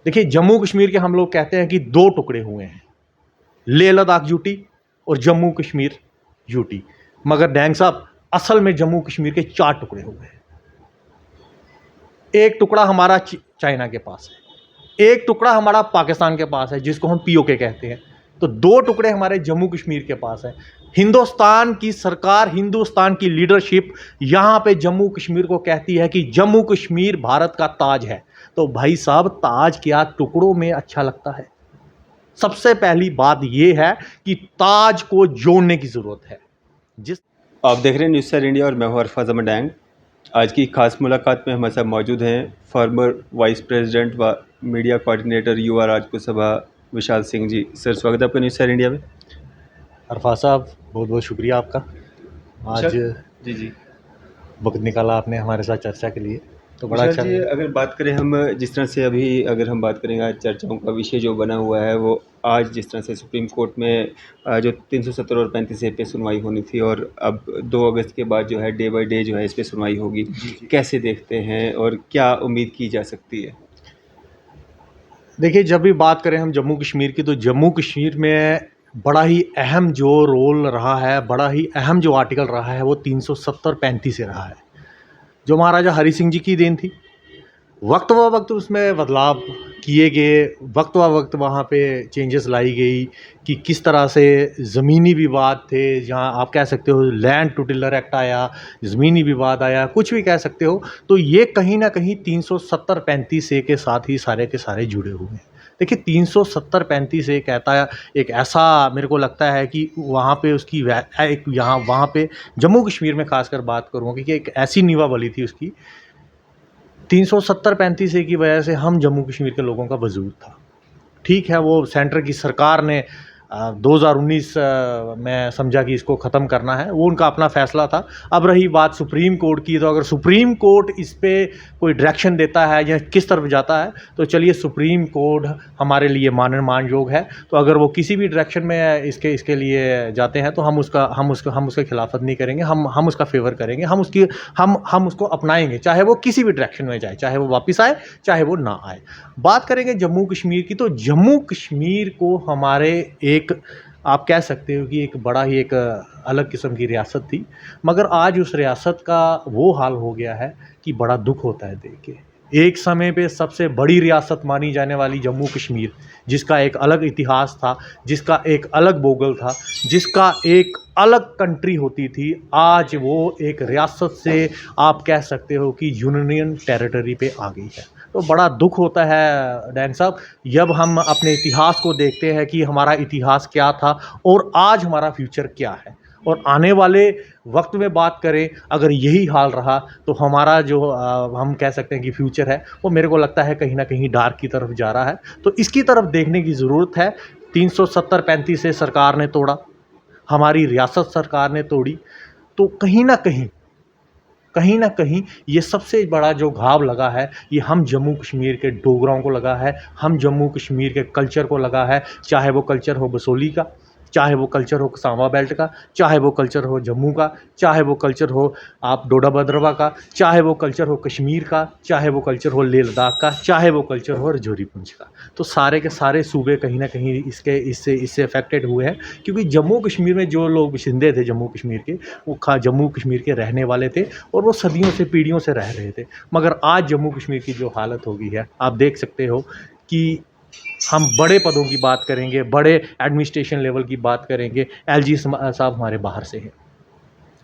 देखिए, जम्मू कश्मीर के हम लोग कहते हैं कि दो टुकड़े हुए हैं, लेह लद्दाख यूटी और जम्मू कश्मीर यूटी। मगर डैंग साहब, असल में जम्मू कश्मीर के चार टुकड़े हुए हैं। एक टुकड़ा हमारा चाइना के पास है, एक टुकड़ा हमारा पाकिस्तान के पास है जिसको हम पीओके कहते हैं, तो दो टुकड़े हमारे जम्मू कश्मीर के पास है। हिंदुस्तान की सरकार, हिंदुस्तान की लीडरशिप यहां पे जम्मू कश्मीर को कहती है कि जम्मू कश्मीर भारत का ताज है। तो भाई साहब, ताज क्या टुकड़ों में अच्छा लगता है? सबसे पहली बात यह है कि ताज को जोड़ने की जरूरत है। जिस आप देख रहे हैं न्यूज़ सर इंडिया और मैं हूं अरफाज अहमद डैंग। आज की खास मुलाकात में हमारे साथ मौजूद हैं फॉर्मर वाइस प्रेसिडेंट व मीडिया कोऑर्डिनेटर युवा राजपूत सभा विशाल सिंह जी। सर, स्वागत है आपका न्यूज़ सर इंडिया में। अरफाज साहब, बहुत बहुत शुक्रिया आपका, आज जी वक्त निकाला आपने हमारे साथ चर्चा के लिए, तो बड़ा अच्छा जी। अगर बात करें हम जिस तरह से अभी अगर हम बात करेंगे आज चर्चाओं का विषय जो बना हुआ है वो आज जिस तरह से सुप्रीम कोर्ट में जो 370 और 35A पे सुनवाई होनी थी और अब 2 अगस्त के बाद जो है डे बाय डे जो है इस पे सुनवाई होगी, कैसे देखते हैं और क्या उम्मीद की जा सकती है? देखिए, जब भी बात करें हम जम्मू कश्मीर की, तो जम्मू कश्मीर में बड़ा ही अहम जो रोल रहा है, बड़ा ही अहम जो आर्टिकल रहा है वो 370-35 से रहा है, जो महाराजा हरि सिंह जी की देन थी। वक्त व वक्त उसमें बदलाव किए गए, वक्त व वक्त वहाँ पे चेंजेस लाई गई कि किस तरह से ज़मीनी विवाद थे, जहाँ आप कह सकते हो लैंड टू टिलर एक्ट आया, ज़मीनी विवाद आया, कुछ भी कह सकते हो। तो ये कहीं ना कहीं 370-35A के साथ ही सारे के सारे जुड़े हुए हैं। देखिए, 370-35A कहता है, एक ऐसा मेरे को लगता है कि वहाँ पे उसकी एक यहाँ वहाँ पे जम्मू कश्मीर में खासकर बात करूँगा कि एक ऐसी निवाबली थी उसकी। 370-35A की वजह से हम जम्मू कश्मीर के लोगों का वजूद था। ठीक है, वो सेंटर की सरकार ने 2019 में समझा कि इसको ख़त्म करना है, वो उनका अपना फ़ैसला था। अब रही बात सुप्रीम कोर्ट की, तो अगर सुप्रीम कोर्ट इस पे कोई डायरेक्शन देता है या किस तरफ जाता है, तो चलिए सुप्रीम कोर्ट हमारे लिए मान योग है। तो अगर वो किसी भी डायरेक्शन में इसके लिए जाते हैं तो हम उसके खिलाफत नहीं करेंगे, हम उसका फेवर करेंगे, हम उसको अपनाएंगे, चाहे वो किसी भी डायरेक्शन में जाए, चाहे वो वापस आए चाहे वो ना आए। बात करेंगे जम्मू कश्मीर की, तो जम्मू कश्मीर को हमारे एक आप कह सकते हो कि एक बड़ा ही एक अलग किस्म की रियासत थी, मगर आज उस रियासत का वो हाल हो गया है कि बड़ा दुख होता है देख के। एक समय पे सबसे बड़ी रियासत मानी जाने वाली जम्मू कश्मीर, जिसका एक अलग इतिहास था, जिसका एक अलग भूगोल था, जिसका एक अलग कंट्री होती थी, आज वो एक रियासत से आप कह सकते हो कि यूनियन टेरिटरी पे आ गई है। तो बड़ा दुख होता है डैन साहब, जब हम अपने इतिहास को देखते हैं कि हमारा इतिहास क्या था और आज हमारा फ्यूचर क्या है। और आने वाले वक्त में बात करें, अगर यही हाल रहा तो हमारा जो हम कह सकते हैं कि फ्यूचर है, वो मेरे को लगता है कहीं ना कहीं डार्क की तरफ जा रहा है। तो इसकी तरफ देखने की ज़रूरत है। 370-35 से सरकार ने तोड़ा, हमारी रियासत सरकार ने तोड़ी, तो कहीं ना कहीं ये सबसे बड़ा जो घाव लगा है, ये हम जम्मू कश्मीर के डोगरों को लगा है, हम जम्मू कश्मीर के कल्चर को लगा है। चाहे वो कल्चर हो बसोली का, चाहे वो कल्चर हो सांबा बेल्ट का, चाहे वो कल्चर हो जम्मू का, चाहे वो कल्चर हो आप डोडा भद्रवा का, चाहे वो कल्चर हो कश्मीर का, चाहे वो कल्चर हो लेह लद्दाख का, चाहे वो कल्चर हो रजौरी पुंछ का। तो सारे के सारे सूबे कहीं ना कहीं इससे अफेक्टेड हुए हैं, क्योंकि जम्मू कश्मीर में जो लोग बाशिंदे थे जम्मू कश्मीर के, वो जम्मू कश्मीर के रहने वाले थे और वो सदियों से पीढ़ियों से रह रहे थे। मगर आज जम्मू कश्मीर की जो हालत हो गई है, आप देख सकते हो कि हम बड़े पदों की बात करेंगे, बड़े एडमिनिस्ट्रेशन लेवल की बात करेंगे, एलजी साहब हमारे बाहर से हैं,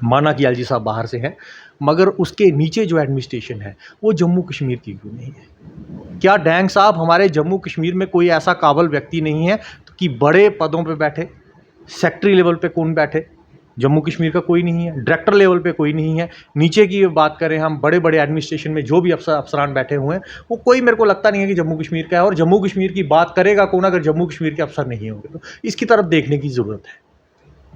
माना कि एलजी साहब बाहर से हैं, मगर उसके नीचे जो एडमिनिस्ट्रेशन है वो जम्मू कश्मीर की क्यों नहीं है? क्या डैंग साहब, हमारे जम्मू कश्मीर में कोई ऐसा काबिल व्यक्ति नहीं है कि बड़े पदों पे बैठे? सेक्रेटरी लेवल पे कौन बैठे? जम्मू कश्मीर का कोई नहीं है। डायरेक्टर लेवल पे कोई नहीं है। नीचे की बात करें हम, बड़े बड़े एडमिनिस्ट्रेशन में जो भी अफसरान बैठे हुए हैं, वो कोई मेरे को लगता नहीं है कि जम्मू कश्मीर का है। और जम्मू कश्मीर की बात करेगा कौन अगर जम्मू कश्मीर के अफसर नहीं होंगे? तो इसकी तरफ देखने की ज़रूरत है।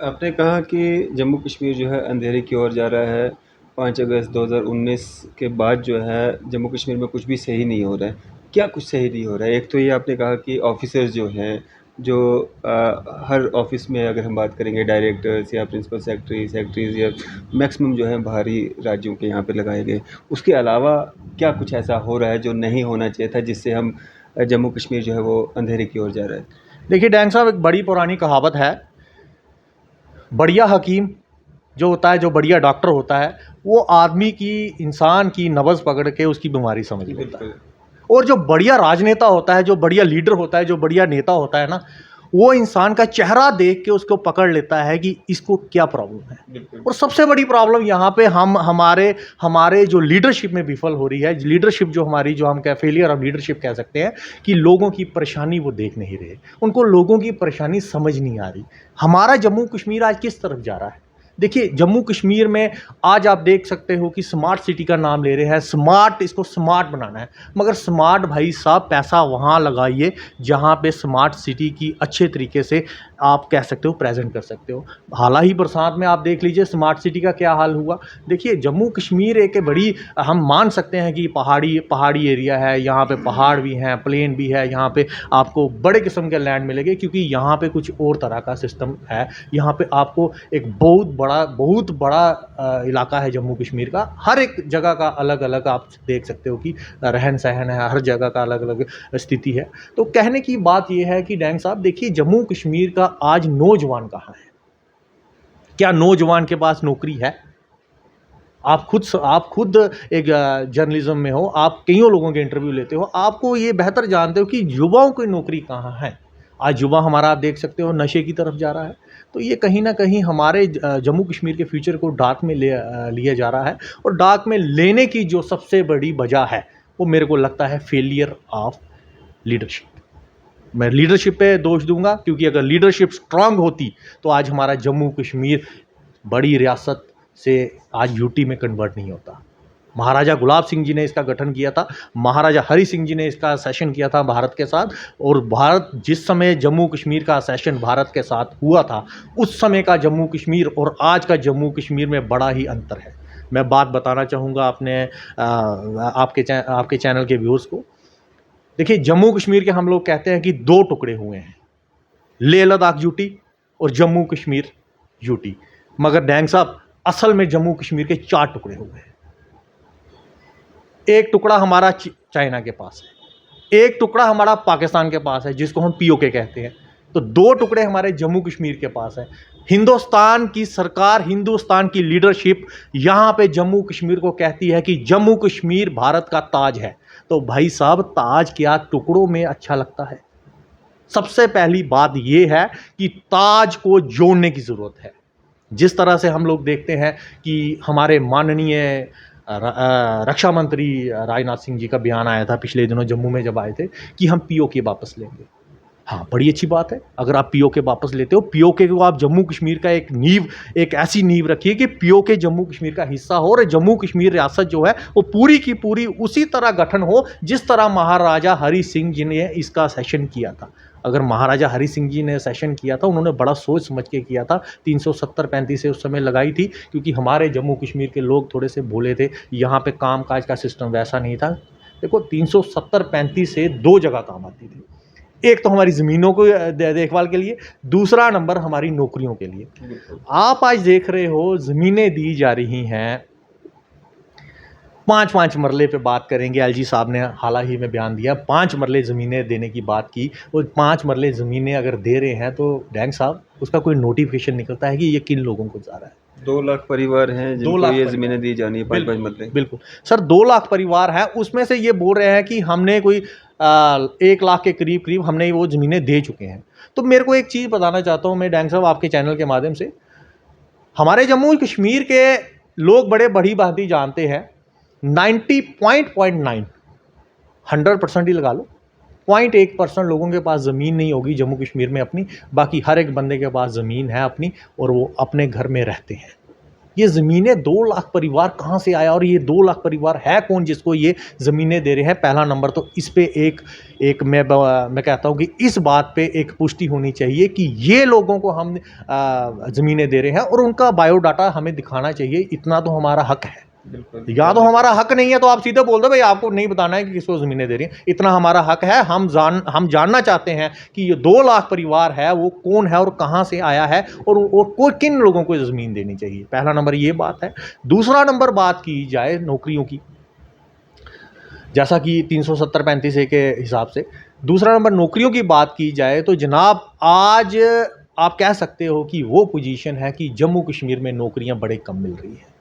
आपने कहा कि जम्मू कश्मीर जो है अंधेरे की ओर जा रहा है। 5 अगस्त 2019 के बाद जो है जम्मू कश्मीर में कुछ भी सही नहीं हो रहा है। क्या कुछ सही नहीं हो रहा है? एक तो ये आपने कहा कि ऑफिसर्स जो हैं, जो हर ऑफिस में अगर हम बात करेंगे डायरेक्टर्स या प्रिंसिपल सेक्रेटरीज या मैक्सिमम जो है बाहरी राज्यों के यहाँ पे लगाए गए। उसके अलावा क्या कुछ ऐसा हो रहा है जो नहीं होना चाहिए था, जिससे हम जम्मू कश्मीर जो है वो अंधेरे की ओर जा रहा है? देखिए डैंग साहब, एक बड़ी पुरानी कहावत है, बढ़िया हकीम जो होता है, जो बढ़िया डॉक्टर होता है, वो आदमी की, इंसान की नब्ज़ पकड़ के उसकी बीमारी समझ लेता है। बिल्कुल। और जो बढ़िया राजनेता होता है, जो बढ़िया लीडर होता है, जो बढ़िया नेता होता है ना, वो इंसान का चेहरा देख के उसको पकड़ लेता है कि इसको क्या प्रॉब्लम है। बिल्कुल। और सबसे बड़ी प्रॉब्लम यहाँ पे हम हमारे हमारे जो लीडरशिप में विफल हो रही है, लीडरशिप जो हमारी, जो हम फेलियर ऑफ लीडरशिप कह सकते हैं, कि लोगों की परेशानी वो देख नहीं रहे, उनको लोगों की परेशानी समझ नहीं आ रही। हमारा जम्मू कश्मीर आज किस तरफ जा रहा है? देखिए जम्मू कश्मीर में आज आप देख सकते हो कि स्मार्ट सिटी का नाम ले रहे हैं, स्मार्ट, इसको स्मार्ट बनाना है, मगर स्मार्ट भाई साहब पैसा वहाँ लगाइए जहाँ पे स्मार्ट सिटी की अच्छे तरीके से आप कह सकते हो प्रेजेंट कर सकते हो। हाल ही बरसात में आप देख लीजिए स्मार्ट सिटी का क्या हाल हुआ। देखिए जम्मू कश्मीर एक बड़ी, हम मान सकते हैं कि पहाड़ी एरिया है, यहाँ पे पहाड़ भी हैं, प्लेन भी है, यहाँ पे आपको बड़े किस्म के लैंड मिलेंगे, क्योंकि यहाँ पे कुछ और तरह का सिस्टम है। यहाँ पे आपको एक बहुत बड़ा इलाका है जम्मू कश्मीर का, हर एक जगह का अलग अलग आप देख सकते हो कि रहन सहन है, हर जगह का अलग अलग स्थिति है। तो कहने की बात यह है कि डैंग साहब देखिए जम्मू कश्मीर का आज नौजवान कहाँ है? क्या नौजवान के पास नौकरी है? आप खुद एक जर्नलिज्म में हो, आप कईयों लोगों के इंटरव्यू लेते हो, आपको ये बेहतर जानते हो कि युवाओं की नौकरी कहाँ है। आज युवा हमारा आप देख सकते हो नशे की तरफ जा रहा है। तो ये कहीं ना कहीं हमारे जम्मू कश्मीर के फ्यूचर को डार्क में लिया जा रहा है। और डार्क में लेने की जो सबसे बड़ी वजह है वो मेरे को लगता है फेलियर ऑफ लीडरशिप। मैं लीडरशिप पे दोष दूंगा, क्योंकि अगर लीडरशिप स्ट्रांग होती तो आज हमारा जम्मू कश्मीर बड़ी रियासत से आज यूटी में कन्वर्ट नहीं होता। महाराजा गुलाब सिंह जी ने इसका गठन किया था, महाराजा हरि सिंह जी ने इसका सेशन किया था भारत के साथ। और भारत जिस समय जम्मू कश्मीर का सेशन भारत के साथ हुआ था, उस समय का जम्मू कश्मीर और आज का जम्मू कश्मीर में बड़ा ही अंतर है। मैं बात बताना चाहूँगा अपने आपके चैनल के व्यूअर्स को। देखिए जम्मू कश्मीर के हम लोग कहते हैं कि दो टुकड़े हुए हैं, लेह लद्दाख यूटी और जम्मू कश्मीर यूटी, मगर डैंग साहब असल में जम्मू कश्मीर के 4 टुकड़े हुए हैं। एक टुकड़ा हमारा चाइना के पास है, एक टुकड़ा हमारा पाकिस्तान के पास है जिसको हम पीओके कहते हैं, तो 2 टुकड़े हमारे जम्मू कश्मीर के पास है। हिंदुस्तान की सरकार, हिंदुस्तान की लीडरशिप यहाँ पे जम्मू कश्मीर को कहती है कि जम्मू कश्मीर भारत का ताज है। तो भाई साहब ताज क्या टुकड़ों में अच्छा लगता है? सबसे पहली बात यह है कि ताज को जोड़ने की ज़रूरत है। जिस तरह से हम लोग देखते हैं कि हमारे माननीय रक्षा मंत्री राजनाथ सिंह जी का बयान आया था पिछले दिनों जम्मू में जब आए थे कि हम पीओके वापस लेंगे। हाँ, बड़ी अच्छी बात है अगर आप पीओके वापस लेते हो। पीओके को आप जम्मू कश्मीर का एक ऐसी नींव रखिए कि पीओके जम्मू कश्मीर का हिस्सा हो और जम्मू कश्मीर रियासत जो है वो पूरी की पूरी उसी तरह गठन हो जिस तरह महाराजा हरि सिंह जी ने इसका सेशन किया था। अगर महाराजा हरि सिंह जी ने सेशन किया था, उन्होंने बड़ा सोच समझ के किया था। 370-35 से उस समय लगाई थी, क्योंकि हमारे जम्मू कश्मीर के लोग थोड़े से भोले थे, यहाँ पे कामकाज का सिस्टम वैसा नहीं था। देखो 370-35 से 2 जगह काम आती थी, एक तो हमारी ज़मीनों को देखभाल के लिए, दूसरा नंबर हमारी नौकरियों के लिए। आप आज देख रहे हो ज़मीनें दी जा रही हैं 5-5 मरले पे बात करेंगे। एलजी साहब ने हाल ही में बयान दिया 5 मरले ज़मीनें देने की बात की। वो 5 मरले ज़मीनें अगर दे रहे हैं तो डैंग साहब उसका कोई नोटिफिकेशन निकलता है कि ये किन लोगों को जा रहा है? 2 लाख परिवार हैं जिनको ये ज़मीनें दी जानी है 5-5 मरले। बिल्कुल सर, 2 लाख परिवार हैं, उसमें से ये बोल रहे हैं कि हमने कोई 1 लाख के करीब हमने वो ज़मीनें दे चुके हैं। तो मेरे को एक चीज़ बताना चाहता हूँ मैं डैंग साहब आपके चैनल के माध्यम से, हमारे जम्मू कश्मीर के लोग बड़े बड़ी बातें जानते हैं। 90.9 100% ही लगा लो, 0.1% लोगों के पास ज़मीन नहीं होगी जम्मू कश्मीर में अपनी, बाकी हर एक बंदे के पास ज़मीन है अपनी और वो अपने घर में रहते हैं। ये ज़मीनें 2 लाख परिवार कहाँ से आया और ये 2 लाख परिवार है कौन जिसको ये ज़मीनें दे रहे हैं? पहला नंबर तो इस पे एक मैं कहता हूँ कि इस बात पे एक पुष्टि होनी चाहिए कि ये लोगों को हम ज़मीनें दे रहे हैं और उनका बायोडाटा हमें दिखाना चाहिए। इतना तो हमारा हक है। या तो हमारा हक नहीं है तो आप सीधे बोल दो भाई आपको नहीं बताना है कि किसको ज़मीनें दे रही हैं, इतना हमारा हक है। हम जानना चाहते हैं कि ये 2 लाख परिवार है वो कौन है और कहाँ से आया है और किन लोगों को ज़मीन देनी चाहिए। पहला नंबर ये बात है। दूसरा नंबर बात की जाए नौकरियों की, जैसा कि 370-35 के हिसाब से दूसरा नंबर नौकरियों की बात की जाए तो जनाब आज आप कह सकते हो कि वो पोजीशन है कि जम्मू कश्मीर में नौकरियां बड़े कम मिल रही हैं।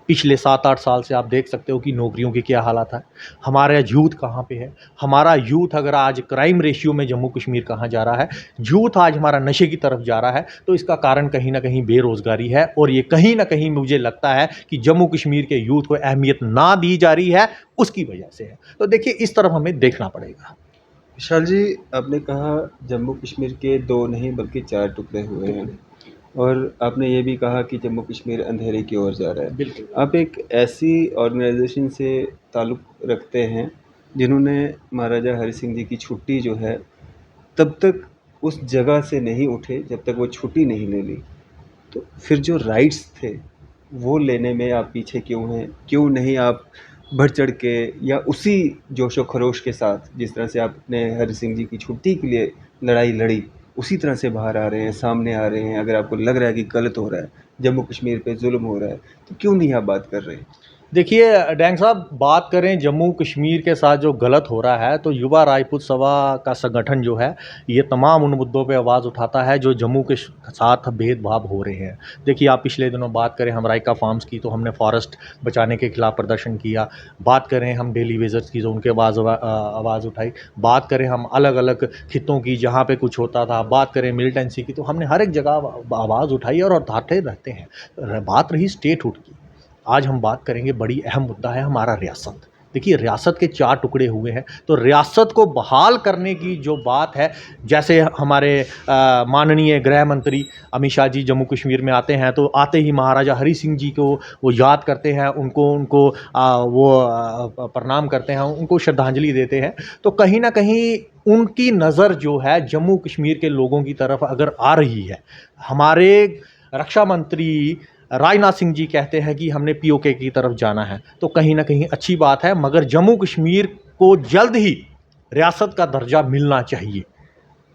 पिछले 7-8 साल से आप देख सकते हो कि नौकरियों की क्या हालत है। हमारा यूथ कहाँ पे है? हमारा यूथ अगर आज क्राइम रेशियो में जम्मू कश्मीर कहाँ जा रहा है, यूथ आज हमारा नशे की तरफ जा रहा है, तो इसका कारण कहीं न कहीं बेरोज़गारी है और ये कहीं न कहीं मुझे लगता है कि जम्मू कश्मीर के यूथ को अहमियत ना दी जा रही है, उसकी वजह से है। तो देखिए इस तरफ हमें देखना पड़ेगा। विशाल जी, आपने कहा जम्मू कश्मीर के 2 नहीं बल्कि 4 टुकड़े हुए हैं और आपने ये भी कहा कि जम्मू कश्मीर अंधेरे की ओर जा रहा है। बिल्कुल। आप एक ऐसी ऑर्गेनाइज़ेशन से ताल्लुक़ रखते हैं, जिन्होंने महाराजा हरि सिंह जी की छुट्टी जो है, तब तक उस जगह से नहीं उठे जब तक वो छुट्टी नहीं ले ली। तो फिर जो राइट्स थे, वो लेने में आप पीछे क्यों हैं? क्यों नहीं आप बढ़-चढ़ के या उसी जोश-ओ-खरोश के साथ जिस तरह से आपने हरि सिंह जी की छुट्टी के लिए लड़ाई लड़ी, उसी तरह से बाहर आ रहे हैं, सामने आ रहे हैं? अगर आपको लग रहा है कि गलत हो रहा है, जम्मू कश्मीर पे ज़ुल्म हो रहा है, तो क्यों नहीं आप बात कर रहे? देखिए डैंग साहब, बात करें जम्मू कश्मीर के साथ जो गलत हो रहा है तो युवा राजपूत सभा का संगठन जो है ये तमाम उन मुद्दों पे आवाज़ उठाता है जो जम्मू के साथ भेदभाव हो रहे हैं। देखिए आप पिछले दिनों बात करें हम राइका फार्म्स की तो हमने फॉरेस्ट बचाने के खिलाफ प्रदर्शन किया। बात करें हम डेली वेजर्स की तो उनके आवाज़ उठाई। बात करें हम अलग अलग खित्तों की जहाँ पे कुछ होता था, बात करें मिलिटेंसी की तो हमने हर एक जगह आवाज़ उठाई और उठाते रहते हैं। बात रही स्टेटहुड की, आज हम बात करेंगे बड़ी अहम मुद्दा है हमारा रियासत। देखिए रियासत के 4 टुकड़े हुए हैं, तो रियासत को बहाल करने की जो बात है, जैसे हमारे माननीय गृह मंत्री अमित शाह जी जम्मू कश्मीर में आते हैं, तो आते ही महाराजा हरि सिंह जी को वो याद करते हैं, प्रणाम करते हैं, उनको श्रद्धांजलि देते हैं। तो कहीं न कहीं उनकी नज़र जो है जम्मू कश्मीर के लोगों की तरफ अगर आ रही है, हमारे रक्षा मंत्री राजनाथ सिंह जी कहते हैं कि हमने पीओके की तरफ जाना है, तो कहीं न कहीं अच्छी बात है, मगर जम्मू कश्मीर को जल्द ही रियासत का दर्जा मिलना चाहिए।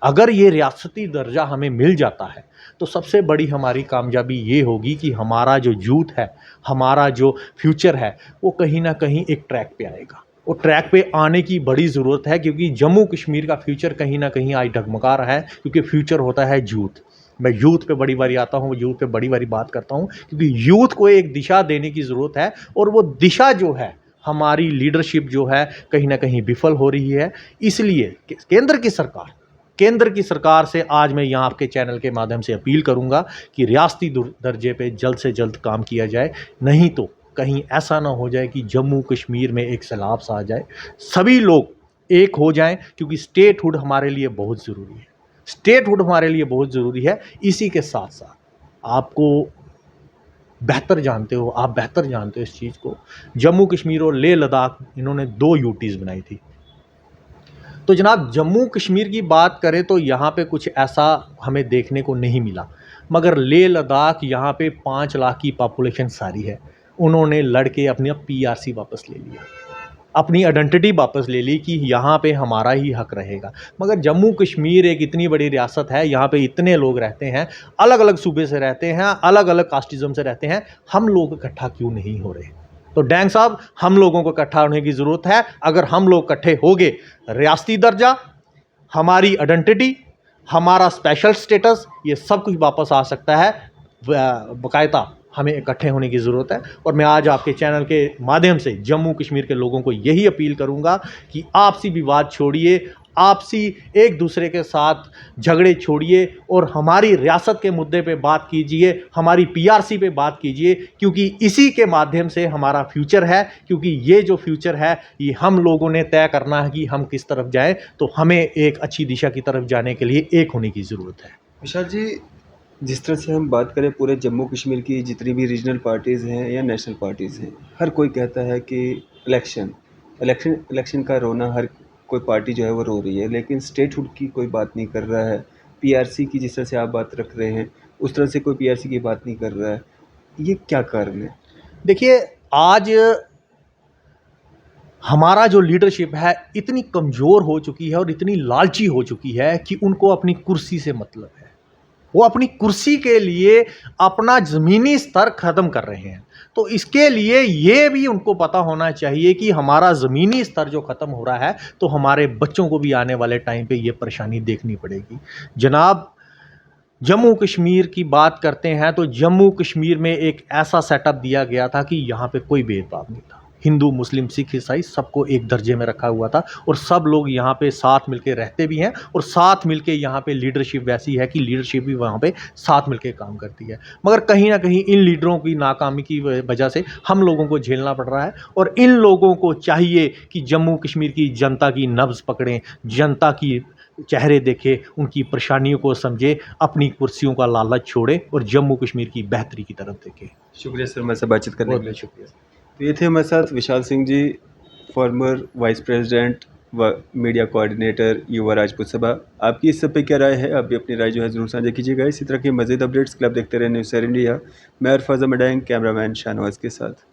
अगर ये रियासती दर्जा हमें मिल जाता है, तो सबसे बड़ी हमारी कामयाबी ये होगी कि हमारा जो यूथ है, हमारा जो फ्यूचर है, वो कहीं न कहीं एक ट्रैक पे आएगा। वो ट्रैक पे आने की बड़ी ज़रूरत है क्योंकि जम्मू कश्मीर का फ्यूचर कहीं न कहीं आज डगमगा रहा है क्योंकि फ्यूचर होता है यूथ। मैं यूथ पे बड़ी बारी आता हूँ, यूथ पे बड़ी बारी बात करता हूँ क्योंकि यूथ को एक दिशा देने की ज़रूरत है और वो दिशा जो है, हमारी लीडरशिप जो है कहीं न कहीं विफल हो रही है। इसलिए केंद्र की सरकार से आज मैं यहाँ आपके चैनल के माध्यम से अपील करूँगा कि रियासती दर्जे पे जल्द से जल्द काम किया जाए, नहीं तो कहीं ऐसा ना हो जाए कि जम्मू कश्मीर में एक सैलाब सा आ जाए, सभी लोग एक हो जाएं क्योंकि स्टेटहुड हमारे लिए बहुत ज़रूरी है। स्टेटहुड हमारे लिए बहुत ज़रूरी है। इसी के साथ-साथ आपको आप बेहतर जानते हो इस चीज़ को, जम्मू कश्मीर और लेह लद्दाख इन्होंने 2 यूटीज़ बनाई थी। तो जनाब जम्मू कश्मीर की बात करें तो यहाँ पे कुछ ऐसा हमें देखने को नहीं मिला, मगर लेह लद्दाख यहाँ पे 5 लाख की पॉपुलेशन सारी है। उन्होंने लड़ के अपनी पीआरसी वापस ले लिया, अपनी आइडेंटिटी वापस ले ली कि यहाँ पे हमारा ही हक रहेगा। मगर जम्मू कश्मीर एक इतनी बड़ी रियासत है, यहाँ पे इतने लोग रहते हैं, अलग अलग सूबे से रहते हैं, अलग अलग कास्टिज़म से रहते हैं, हम लोग इकट्ठा क्यों नहीं हो रहे? तो डैंग साहब, हम लोगों को इकट्ठा होने की ज़रूरत है। अगर हम लोग इकट्ठे होंगे, रियासती दर्जा, हमारी आइडेंटिटी, हमारा स्पेशल स्टेटस, ये सब कुछ वापस आ सकता है। बाकायदा हमें इकट्ठे होने की ज़रूरत है और मैं आज आपके चैनल के माध्यम से जम्मू कश्मीर के लोगों को यही अपील करूंगा कि आपसी विवाद छोड़िए, आपसी एक दूसरे के साथ झगड़े छोड़िए और हमारी रियासत के मुद्दे पे बात कीजिए, हमारी पीआरसी पे बात कीजिए, क्योंकि इसी के माध्यम से हमारा फ्यूचर है। क्योंकि ये जो फ्यूचर है ये हम लोगों ने तय करना है कि हम किस तरफ जाएं, तो हमें एक अच्छी दिशा की तरफ जाने के लिए एक होने की ज़रूरत है। विशाल जी, जिस तरह से हम बात करें पूरे जम्मू कश्मीर की जितनी भी रीजनल पार्टीज़ हैं या नेशनल पार्टीज़ हैं, हर कोई कहता है कि इलेक्शन का रोना हर कोई पार्टी जो है वो रो रही है, लेकिन स्टेटहुड की कोई बात नहीं कर रहा है। पीआरसी की जिस तरह से आप बात रख रहे हैं, उस तरह से कोई पीआरसी की बात नहीं कर रहा है। ये क्या कारण है? देखिए आज हमारा जो लीडरशिप है इतनी कमज़ोर हो चुकी है और इतनी लालची हो चुकी है कि उनको अपनी कुर्सी से मतलब है। वो अपनी कुर्सी के लिए अपना ज़मीनी स्तर ख़त्म कर रहे हैं। तो इसके लिए ये भी उनको पता होना चाहिए कि हमारा ज़मीनी स्तर जो ख़त्म हो रहा है, तो हमारे बच्चों को भी आने वाले टाइम पे ये परेशानी देखनी पड़ेगी। जनाब, जम्मू कश्मीर की बात करते हैं तो जम्मू कश्मीर में एक ऐसा सेटअप दिया गया था कि यहाँ पे कोई भेदभाव नहीं था। हिंदू, मुस्लिम, सिख, ईसाई सबको एक दर्जे में रखा हुआ था और सब लोग यहाँ पे साथ मिलके रहते भी हैं और साथ मिलके यहाँ पे लीडरशिप वैसी है कि लीडरशिप भी वहाँ पे साथ मिलके काम करती है। मगर कहीं ना कहीं इन लीडरों की नाकामी की वजह से हम लोगों को झेलना पड़ रहा है और इन लोगों को चाहिए कि जम्मू कश्मीर की जनता की नब्ज़ पकड़ें, जनता की चेहरे देखे, उनकी परेशानियों को समझे, अपनी कुर्सियों का लालच छोड़े और जम्मू कश्मीर की बेहतरी की तरफ देखे। शुक्रिया सर हमारे साथ बातचीत करने के बहुत लिए। बहुत शुक्रिया। तो ये थे हमारे साथ Vishal Singh ji, farmer vice president व मीडिया कोऑर्डिनेटर युवा राजपूत सभा। आपकी इस सब पे क्या राय है? आप भी अपनी राय जो है ज़रूर साझा कीजिएगा। इसी तरह के मज़ीद अपडेट्स के लिए आप देखते रहे न्यूज़ सर इंडिया। मैं अरफाज़ मडैंग, कैमरामैन शाहनवाज़ के साथ।